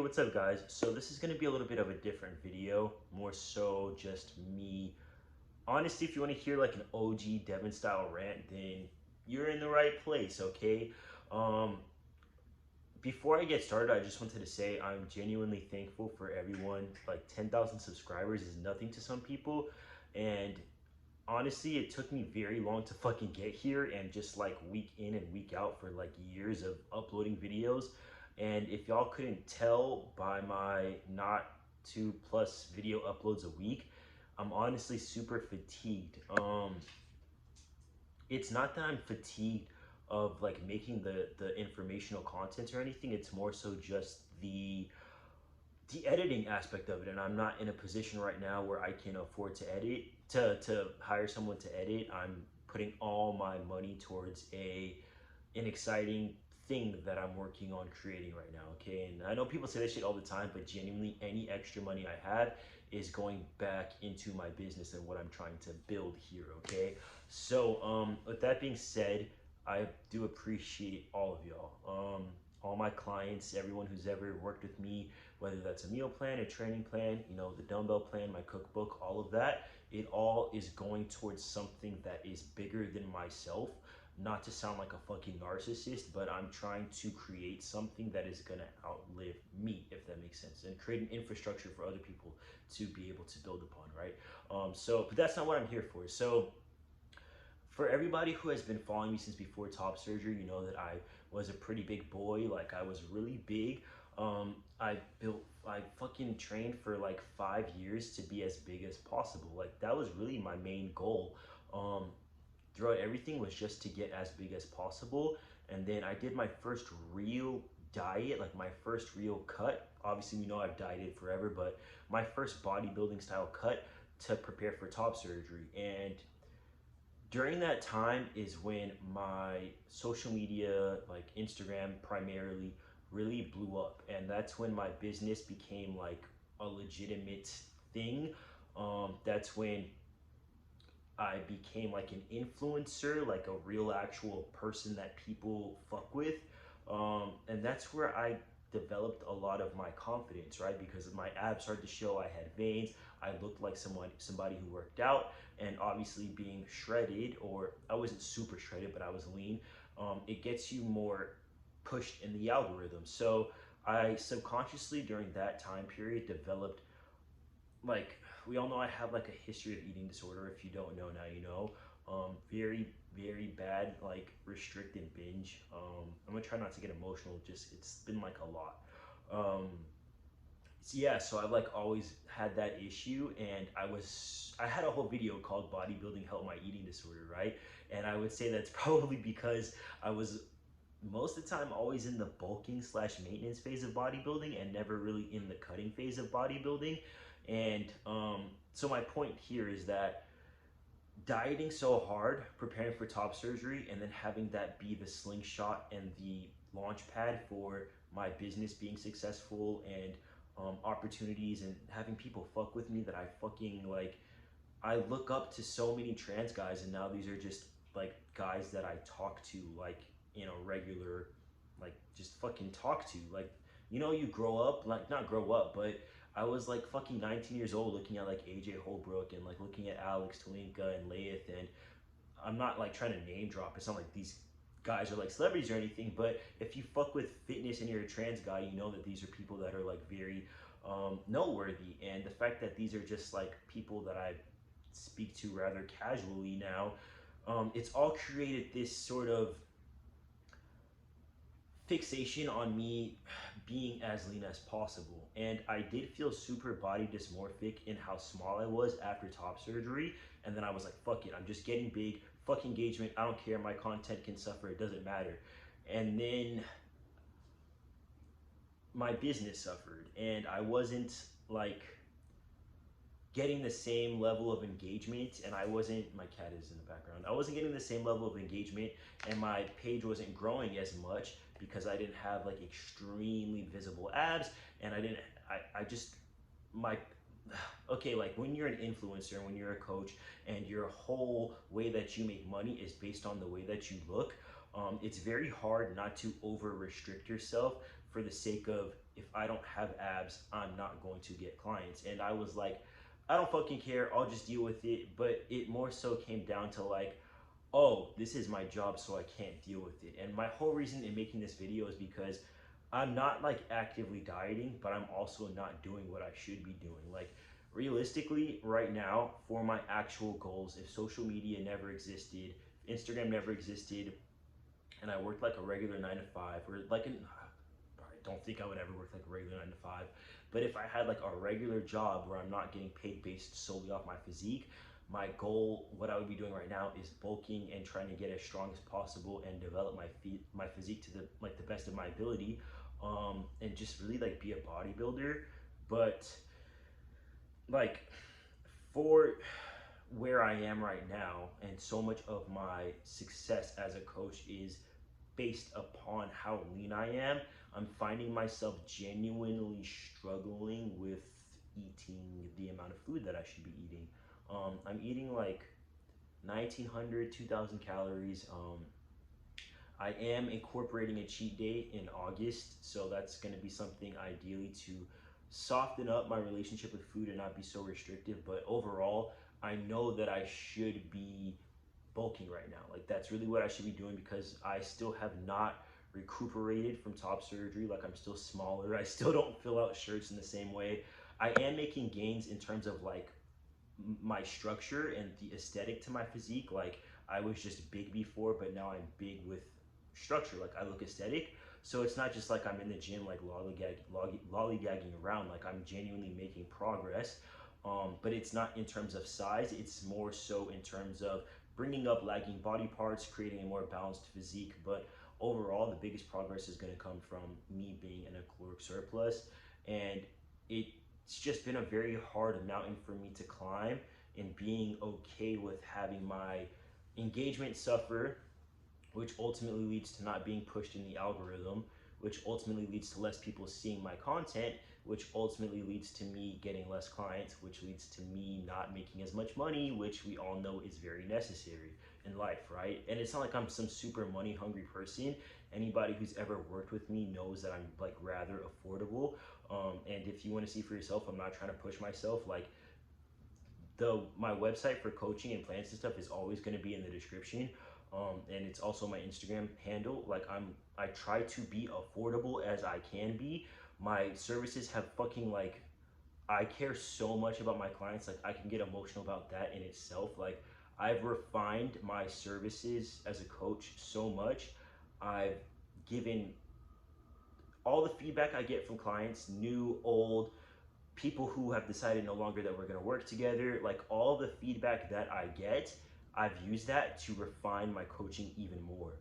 what's up guys? So this is going to be a little bit of a different video, more so just me. Honestly, if you want to hear like an OG Devin style rant, then you're in the right place, okay? Um, Before I get started, I just wanted to say I'm genuinely thankful for everyone. Like 10,000 subscribers is nothing to some people, and honestly, it took me very long to fucking get here, and just like week in and week out for like years of uploading videos. And if y'all couldn't tell by my not 2+ video uploads a week, I'm honestly super fatigued. It's not that I'm fatigued of like making the informational content or anything. It's more so just the editing aspect of it, and I'm not in a position right now where I can afford to edit, to hire someone to edit. I'm putting all my money towards an exciting thing that I'm working on creating right now, okay? And I know people say this shit all the time, but genuinely any extra money I have is going back into my business and what I'm trying to build here, okay? So with that being said, I do appreciate all of y'all, all my clients, everyone who's ever worked with me, whether that's a meal plan, a training plan, you know, the dumbbell plan, my cookbook, all of that. It all is going towards something that is bigger than myself. Not to sound like a fucking narcissist, but I'm trying to create something that is gonna outlive me, if that makes sense, and create an infrastructure for other people to be able to build upon, right? But that's not what I'm here for. So for everybody who has been following me since before top surgery, you know that I was a pretty big boy. Like, I was really big. I fucking trained for like 5 years to be as big as possible. Like, that was really my main goal. Throughout everything was just to get as big as possible. And then I did my first real diet, like my first real cut. Obviously, we know I've dieted forever, but my first bodybuilding style cut to prepare for top surgery. And during that time is when my social media, like Instagram primarily, really blew up. And that's when my business became like a legitimate thing. That's when I became like an influencer, like a real actual person that people fuck with. And that's where I developed a lot of my confidence, right? Because my abs started to show, I had veins, I looked like somebody who worked out, and obviously being shredded, or I wasn't super shredded, but I was lean, it gets you more pushed in the algorithm. So I subconsciously during that time period developed, like, we all know I have like a history of eating disorder. If you don't know, now you know. Very, very bad, like restrict and binge. I'm gonna try not to get emotional. Just, it's been like a lot. So yeah, so I've like always had that issue, and I had a whole video called "Bodybuilding Helped My Eating Disorder," right? And I would say that's probably because I was most of the time always in the bulking slash maintenance phase of bodybuilding, and never really in the cutting phase of bodybuilding. And so my point here is that dieting so hard, preparing for top surgery, and then having that be the slingshot and the launch pad for my business being successful, and opportunities, and having people fuck with me that I fucking like. I look up to so many trans guys, and now these are just like guys that I talk to like in a regular, like, just fucking talk to. Like, you know, you grow up, like, not grow up, but I was like fucking 19 years old looking at like AJ Holbrook, and like looking at Alex Tolinka and Laith, and I'm not like trying to name drop. It's not like these guys are like celebrities or anything, but if you fuck with fitness and you're a trans guy, you know that these are people that are like very noteworthy. And the fact that these are just like people that I speak to rather casually now, it's all created this sort of fixation on me being as lean as possible. And I did feel super body dysmorphic in how small I was after top surgery. And then I was like, fuck it, I'm just getting big, fuck engagement, I don't care, my content can suffer, it doesn't matter. And then my business suffered, and I wasn't like getting the same level of engagement, and I wasn't, my cat is in the background, I wasn't getting the same level of engagement, and my page wasn't growing as much because I didn't have like extremely visible abs, and I just, my, okay, like when you're an influencer, when you're a coach, and your whole way that you make money is based on the way that you look, it's very hard not to over restrict yourself for the sake of if I don't have abs, I'm not going to get clients. And I was like, I don't fucking care, I'll just deal with it. But it more so came down to like, oh, this is my job, so I can't deal with it. And my whole reason in making this video is because I'm not like actively dieting, but I'm also not doing what I should be doing. Like realistically, right now, for my actual goals, if social media never existed, Instagram never existed, and I worked like a regular 9 to 5, or like an, I don't think I would ever work like a regular 9 to 5, but if I had like a regular job where I'm not getting paid based solely off my physique, my goal, what I would be doing right now, is bulking and trying to get as strong as possible and develop my physique to the best of my ability, and just really like be a bodybuilder. But like for where I am right now, and so much of my success as a coach is based upon how lean I am, I'm finding myself genuinely struggling with eating the amount of food that I should be eating. I'm eating like 1900, 2000 calories. I am incorporating a cheat day in August, so that's going to be something ideally to soften up my relationship with food and not be so restrictive. But overall, I know that I should be bulking right now. Like that's really what I should be doing, because I still have not recuperated from top surgery. Like I'm still smaller. I still don't fill out shirts in the same way. I am making gains in terms of like my structure and the aesthetic to my physique. Like I was just big before, but now I'm big with structure. Like I look aesthetic. So it's not just like I'm in the gym like lollygagging around. Like I'm genuinely making progress. But it's not in terms of size. It's more so in terms of bringing up lagging body parts, creating a more balanced physique. But overall, the biggest progress is going to come from me being in a caloric surplus. And it's just been a very hard mountain for me to climb, and being okay with having my engagement suffer, which ultimately leads to not being pushed in the algorithm, which ultimately leads to less people seeing my content, which ultimately leads to me getting less clients, which leads to me not making as much money, which we all know is very necessary in life, right? And it's not like I'm some super money hungry person. Anybody who's ever worked with me knows that I'm like rather affordable. And if you want to see for yourself, I'm not trying to push myself. Like my website for coaching and plans and stuff is always going to be in the description. And it's also my Instagram handle. Like I try to be affordable as I can be. My services have fucking like, I care so much about my clients. Like I can get emotional about that in itself. Like I've refined my services as a coach so much. I've given all the feedback I get from clients, new, old, people who have decided no longer that we're going to work together, like all the feedback that I get, I've used that to refine my coaching even more.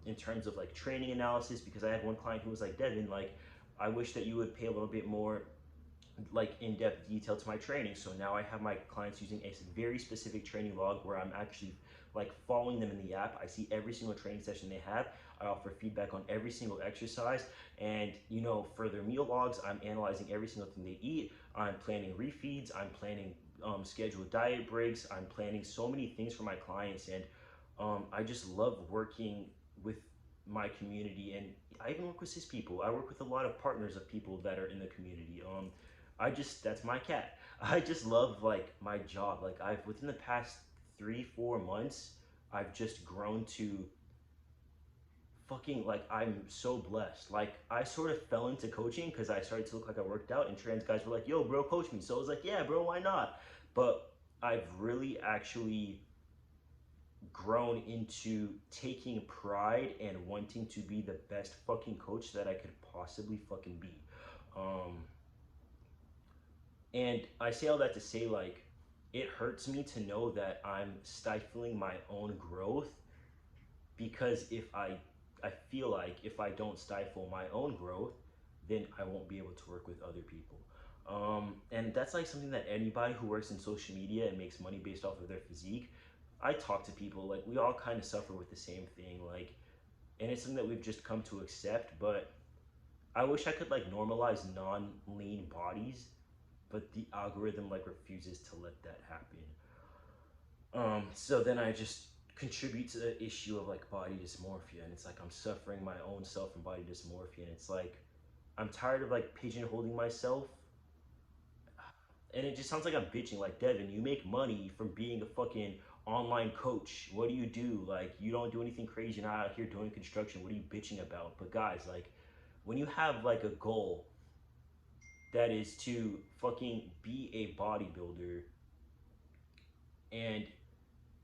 In terms of like training analysis, because I had one client who was like, Devin, like I wish that you would pay a little bit more like in-depth detail to my training. So now I have my clients using a very specific training log where I'm actually like following them in the app. I see every single training session they have. I offer feedback on every single exercise, and you know, for their meal logs, I'm analyzing every single thing they eat. I'm planning refeeds. I'm planning scheduled diet breaks. I'm planning so many things for my clients, and I just love working with my community. And I even work with cis people. I work with a lot of partners of people that are in the community. That's my cat. I just love like my job. Like within the past 3-4 months, I've just grown to fucking like, I'm so blessed. Like I sort of fell into coaching because I started to look like I worked out, and trans guys were like, yo bro, coach me. So I was like, yeah bro, why not? But I've really actually grown into taking pride and wanting to be the best fucking coach that I could possibly fucking be. And I say all that to say, like, it hurts me to know that I'm stifling my own growth, because I feel like if I don't stifle my own growth, then I won't be able to work with other people. And that's like something that anybody who works in social media and makes money based off of their physique, I talk to people, like we all kind of suffer with the same thing, like, and it's something that we've just come to accept. But I wish I could like normalize non-lean bodies, but the algorithm like refuses to let that happen. So then I just contribute to the issue of like body dysmorphia, and it's like I'm suffering my own self and body dysmorphia, and it's like I'm tired of like pigeonholing myself, and it just sounds like I'm bitching. Like, Devin, you make money from being a fucking online coach. What do you do? Like, you don't do anything crazy. You're not out here doing construction. What are you bitching about? But guys, like, when you have like a goal that is to fucking be a bodybuilder, and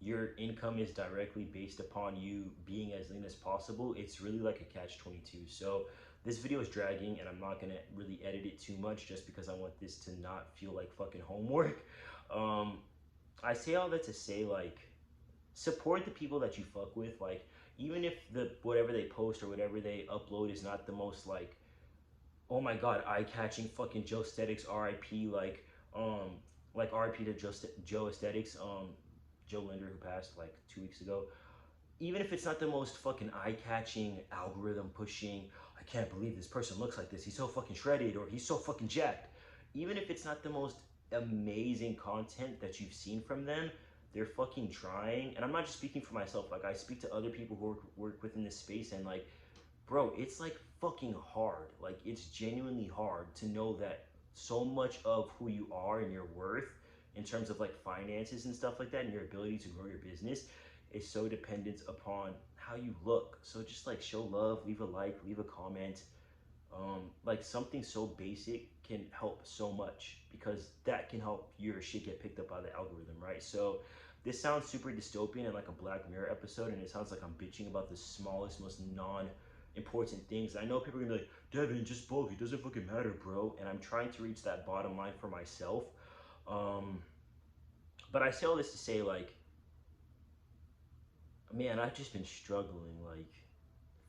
your income is directly based upon you being as lean as possible, it's really like a catch 22. So this video is dragging, and I'm not gonna really edit it too much just because I want this to not feel like fucking homework. um I say all that to say, like, support the people that you fuck with. Like, even if the whatever they post or whatever they upload is not the most like, oh my god, eye-catching fucking Joe Aesthetics, RIP, like RIP to Joe Aesthetics, Joe Linder, who passed like 2 weeks ago. Even if it's not the most fucking eye-catching, algorithm pushing, I can't believe this person looks like this, he's so fucking shredded, or he's so fucking jacked. Even if it's not the most amazing content that you've seen from them, they're fucking trying. And I'm not just speaking for myself, like, I speak to other people who work within this space, and like, bro, it's like fucking hard. Like, it's genuinely hard to know that so much of who you are and your worth in terms of like finances and stuff like that, and your ability to grow your business, is so dependent upon how you look. So just like show love, leave a like, leave a comment. Like, something so basic can help so much, because that can help your shit get picked up by the algorithm, right? So this sounds super dystopian and like a Black Mirror episode, and it sounds like I'm bitching about the smallest, most non-important things. I know people are gonna be like, Devin, just bulk, it doesn't fucking matter, bro. And I'm trying to reach that bottom line for myself. Um, but I say all this to say, like, man, I've just been struggling. Like,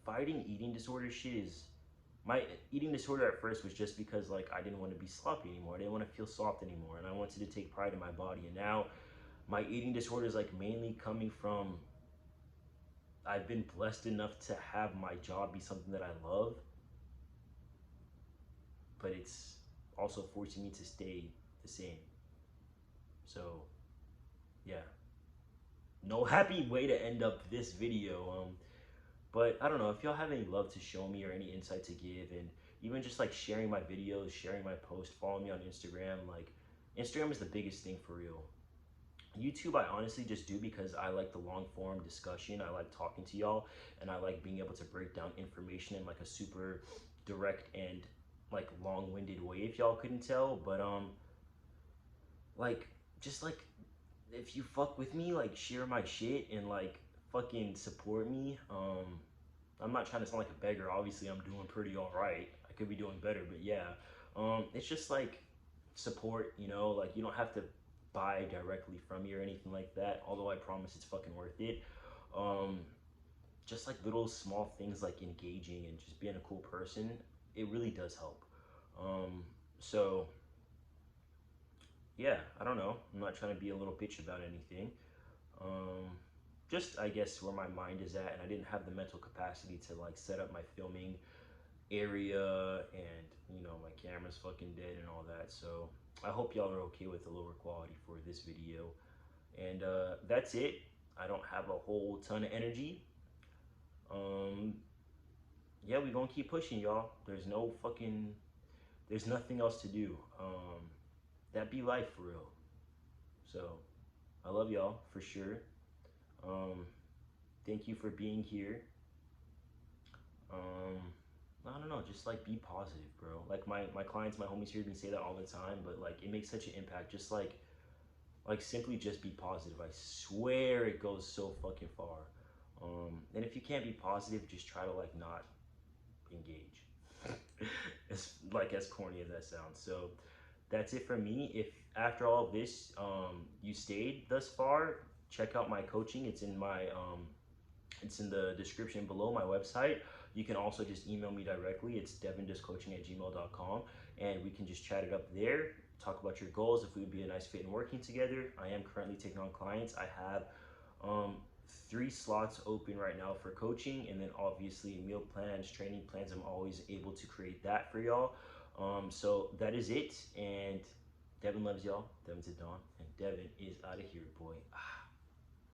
fighting eating disorder shit is, my eating disorder at first was just because like I didn't want to be sloppy anymore. I didn't want to feel soft anymore, and I wanted to take pride in my body. And now my eating disorder is like mainly coming from, I've been blessed enough to have my job be something that I love, but it's also forcing me to stay the same. So yeah, no happy way to end up this video. But I don't know if y'all have any love to show me or any insight to give, and even just like sharing my videos, sharing my posts, follow me on Instagram. Like, Instagram is the biggest thing for real. YouTube, I honestly just do because I like the long form discussion. I like talking to y'all, and I like being able to break down information in like a super direct and like long-winded way, if y'all couldn't tell. But like, just like, if you fuck with me, like, share my shit and like fucking support me. I'm not trying to sound like a beggar. Obviously, I'm doing pretty all right. I could be doing better, but yeah. It's just like support, you know. Like, you don't have to buy directly from me or anything like that. Although I promise it's fucking worth it. Um, just like little small things like engaging and just being a cool person, it really does help. Um, so yeah, I don't know. I'm not trying to be a little bitch about anything. Um, just, I guess, where my mind is at, and I didn't have the mental capacity to like set up my filming area, and you know, my camera's fucking dead and all that. So I hope y'all are okay with the lower quality for this video. And that's it. I don't have a whole ton of energy. Um, yeah, we gonna keep pushing, y'all. There's nothing else to do. That be life for real. So I love y'all for sure. Um, Thank you for being here. Um, I don't know, just like be positive, bro. Like, my clients, my homies hear me say that all the time, but like, it makes such an impact. Just like simply just be positive. I swear it goes so fucking far. And if you can't be positive, just try to like not engage. As corny as that sounds. So that's it for me. If after all this, you stayed thus far, check out my coaching. It's in the description below, my website. You can also just email me directly. It's devindustcoaching@gmail.com, and we can just chat it up there, talk about your goals, if we would be a nice fit in working together. I am currently taking on clients. I have 3 slots open right now for coaching, and then obviously meal plans, training plans. I'm always able to create that for y'all. So that is it, and Devin loves y'all. Devin's a Don, and Devin is out of here, boy.